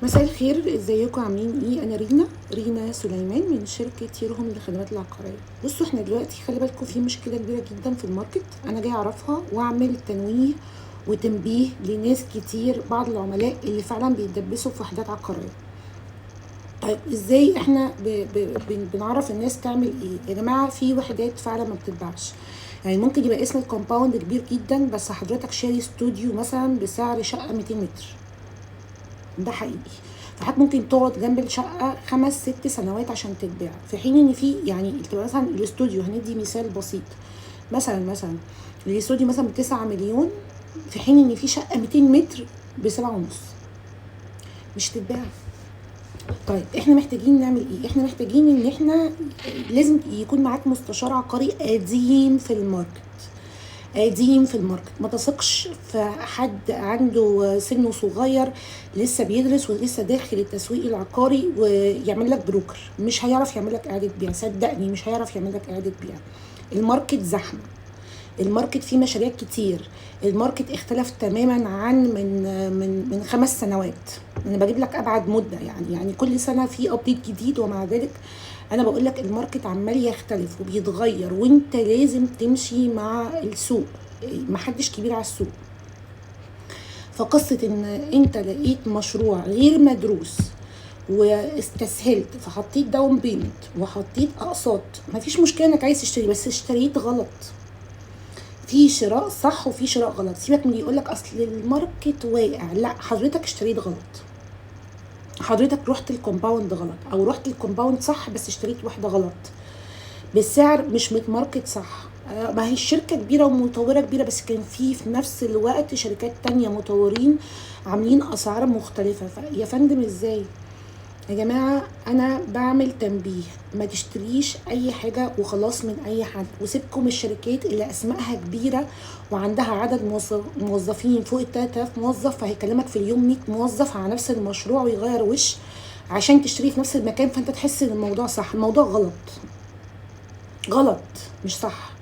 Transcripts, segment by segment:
مساء الخير، ازيكم؟ عاملين ايه؟ انا رينا سليمان من شركه يروهم للخدمات العقاريه. بصوا، احنا دلوقتي خلي بالكم في مشكله كبيره جدا في الماركت، انا جاي اعرفها واعمل تنويه وتنبيه لناس كتير، بعض العملاء اللي فعلا بيتدبسوا في وحدات عقاريه. طيب ازاي احنا بنعرف الناس تعمل ايه؟ يا جماعه، في وحدات فعلا ما بتتباعش. يعني ممكن يبقى اسم الكومباوند كبير جدا، بس حضرتك شاري استوديو مثلا بسعر شقه 200 متر، ده حقيقي. فحضرتك ممكن تقعد جنب الشقه 5 6 سنوات عشان تتباع، في حين ان في يعني تبقى مثلا الاستوديو، هندي مثال بسيط، مثلا الاستوديو مثلا ب9 مليون، في حين ان في شقه 200 متر ب7.5، مش تتباع. طيب احنا محتاجين نعمل ايه؟ احنا محتاجين ان احنا لازم يكون معاك مستشار عقاري قديم في الماركت. ما تثقش في حد عنده سنه صغير لسه بيدرس ولسه داخل التسويق العقاري ويعمل لك بروكر. مش هيعرف يعمل لك اعاده بيع، صدقني مش هيعرف يعمل لك اعاده بيع. الماركت زحمه، الماركت فيه مشاريع كتير، الماركت اختلف تماما عن من 5 سنوات. انا بجيب لك ابعد مده، يعني كل سنه في ابديت جديد، ومع ذلك انا بقول لك الماركت عمال يختلف وبيتغير، وانت لازم تمشي مع السوق، محدش كبير على السوق. فقصه ان انت لقيت مشروع غير مدروس واستسهلت، فحطيت داون بيمنت وحطيت اقساط، مفيش مشكله انك عايز تشتري، بس اشتريت غلط. في شراء صح وفي شراء غلط. سيبك من اللي يقولك اصل الماركت واقع، لا، حضرتك اشتريت غلط، حضرتك رحت الكومباوند غلط، او رحت الكومباوند صح بس اشتريت واحده غلط بالسعر مش متماركت صح. ما هي الشركه كبيره ومطوره كبيره، بس كان في نفس الوقت شركات تانية مطورين عاملين اسعار مختلفه. يا فندم ازاي؟ يا جماعة أنا بعمل تنبيه، ما تشتريش أي حاجة وخلاص من أي حد، وسيبكم الشركات اللي أسمائها كبيرة وعندها عدد موظفين فوق 3000 موظف، فهيكلمك في اليوم 100 موظف على نفس المشروع ويغير وش عشان تشتري في نفس المكان، فأنت تحس إن الموضوع صح. الموضوع غلط مش صح.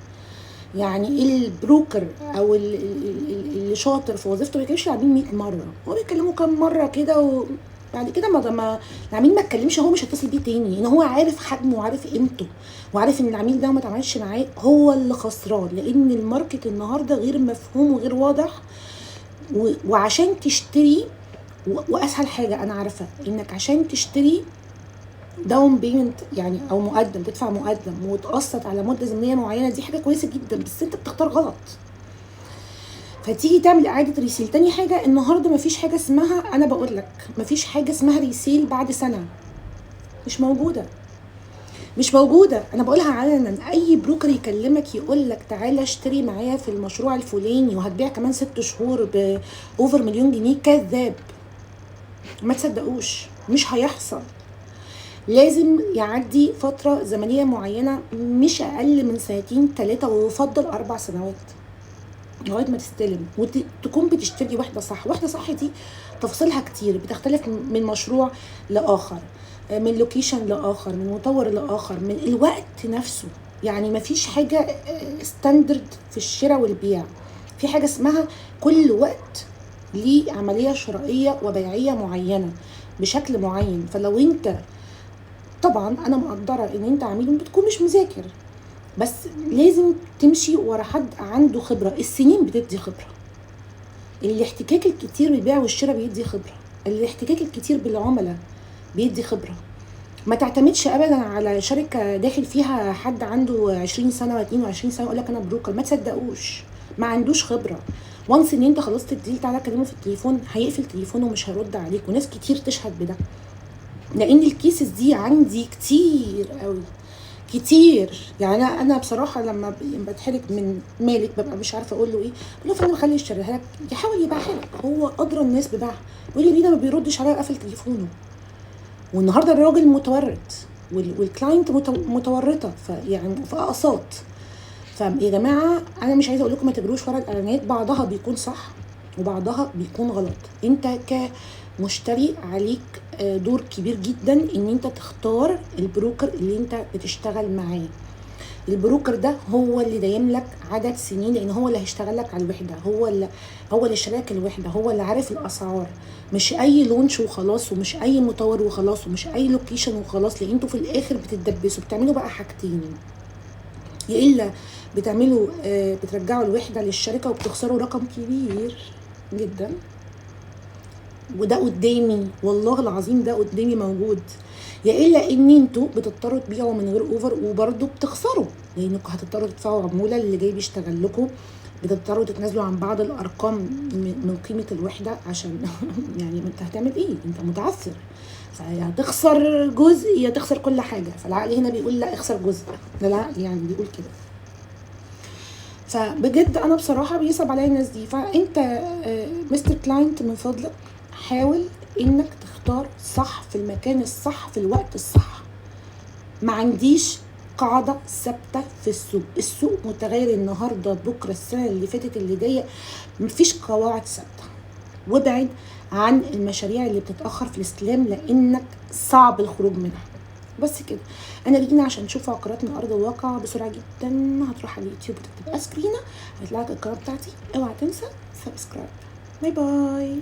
يعني البروكر او اللي شاطر في وظيفته ما بيكلمش العميل 100 مره، هو بيكلمه كام مره كده، وبعد كده ما العميل ما اتكلمش، هو مش هيتصل بيه تاني، ان هو عارف حجمه وعارف قيمته وعارف ان العميل ده ما اتعاملش معاه، هو اللي خسران. لان الماركت النهارده غير مفهوم وغير واضح. وعشان تشتري، واسهل حاجه انا عارفه انك عشان تشتري داون بيمنت، يعني او مقدم، تدفع مقدم وتقسط على مده زمنيه معينه، دي حاجه كويسه جدا، بس انت بتختار غلط، فتيجي تعمل اعاده ريسيل. تاني حاجه، النهارده مفيش حاجه اسمها، انا بقول لك مفيش حاجه اسمها ريسيل بعد سنه، مش موجوده، مش موجوده. انا بقولها علنا، اي بروكر يكلمك يقول لك تعالى اشتري معايا في المشروع الفلاني وهتبيع كمان 6 شهور باوفر مليون جنيه، كذاب، ما تصدقوش، مش هيحصل. لازم يعدي فترة زمنية معينة، مش أقل من 2 3 ويفضل 4 سنوات لغاية ما تستلم وتكون بتشتري واحدة صح. واحدة صح دي تفاصيلها كتير، بتختلف من مشروع لآخر، من لوكيشن لآخر، من مطور لآخر، من الوقت نفسه. يعني مفيش حاجة ستاندرد في الشراء والبيع، في حاجة اسمها كل وقت ليه عملية شرائية وبيعية معينة بشكل معين. فلو انت، طبعا انا مقدره ان انت عميل بتكون مش مذاكر، بس لازم تمشي ورا حد عنده خبره. السنين بتدي خبره، الاحتكاك الكتير بالبيع والشراء بيدي خبره، الاحتكاك الكتير بالعملاء بيدي خبره. ما تعتمدش ابدا على شركه داخل فيها حد عنده 20 سنه و22 سنه يقول لك انا بروكر، ما تصدقوش، ما عندوش خبره. وانس ان انت خلصت الديل، تعالى كلمه في التليفون، هيقفل تليفونه ومش هيرد عليك، وناس كتير تشهد بده، لان الكيسز دي عندي كتير قوي، كتير. يعني انا بصراحه لما بتحرج من مالك ببقى مش عارفه اقول له ايه، بقول له فندم خليه يشتريها لك، يحاول يبيعها لك، هو ادرى الناس ببيعها. يقول لي رينا ما بيردش عليا وقفل تليفونه. والنهارده الراجل متورط والكلاينت متورطه، فيعني في اقساط. فيا جماعه انا مش عايزه اقول لكم ما تجروش ورا الاعلانات، بعضها بيكون صح وبعضها بيكون غلط. انت كمشتري عليك دور كبير جدا ان انت تختار البروكر اللي انت بتشتغل معاه. البروكر ده هو اللي دايم لك عدد سنين، لان هو اللي هيشتغل لك على الوحده، هو اللي اشتراك الوحده، هو اللي عارف الاسعار. مش اي لونش وخلاص، ومش اي مطور وخلاص، ومش اي لوكيشن وخلاص. لان انتوا في الاخر بتتدبسوا، بتعملوا بقى حاجتين: يا الا بتعملوا بترجعوا الوحده للشركه وبتخسروا رقم كبير جدا، وده قدامي والله العظيم، ده قدامي موجود. يا الا ان انتوا بتضطروا تبيعوا من غير اوفر وبرضه بتخسروا، لانكم هتضطروا تدفعوا عموله اللي جاي بيشتغل لكم، بتضطروا تتنازلوا عن بعض الارقام من قيمه الوحده عشان يعني انت هتعمل ايه؟ انت متعثر، فيا هتخسر جزء يا تخسر كل حاجه. فالعقل هنا بيقول لا، اخسر جزء، ده العقل يعني بيقول كده. فبجد انا بصراحه بيصعب عليا الناس دي. فانت مستر كلاينت من فضلك حاول انك تختار صح في المكان الصح في الوقت الصح. ما عنديش قاعده ثابته في السوق، السوق متغير، النهارده بكره السنه اللي فاتت اللي جايه، مفيش قواعد ثابته. وابعد عن المشاريع اللي بتتاخر في الاستلام لانك صعب الخروج منها. بس كده. انا جينا عشان نشوف عقارات من ارض الواقع بسرعه جدا. هتروح على اليوتيوب تكتب اسكرينا، هيطلع لك القناه بتاعتي. اوعى تنسى سبسكرايب. باي باي.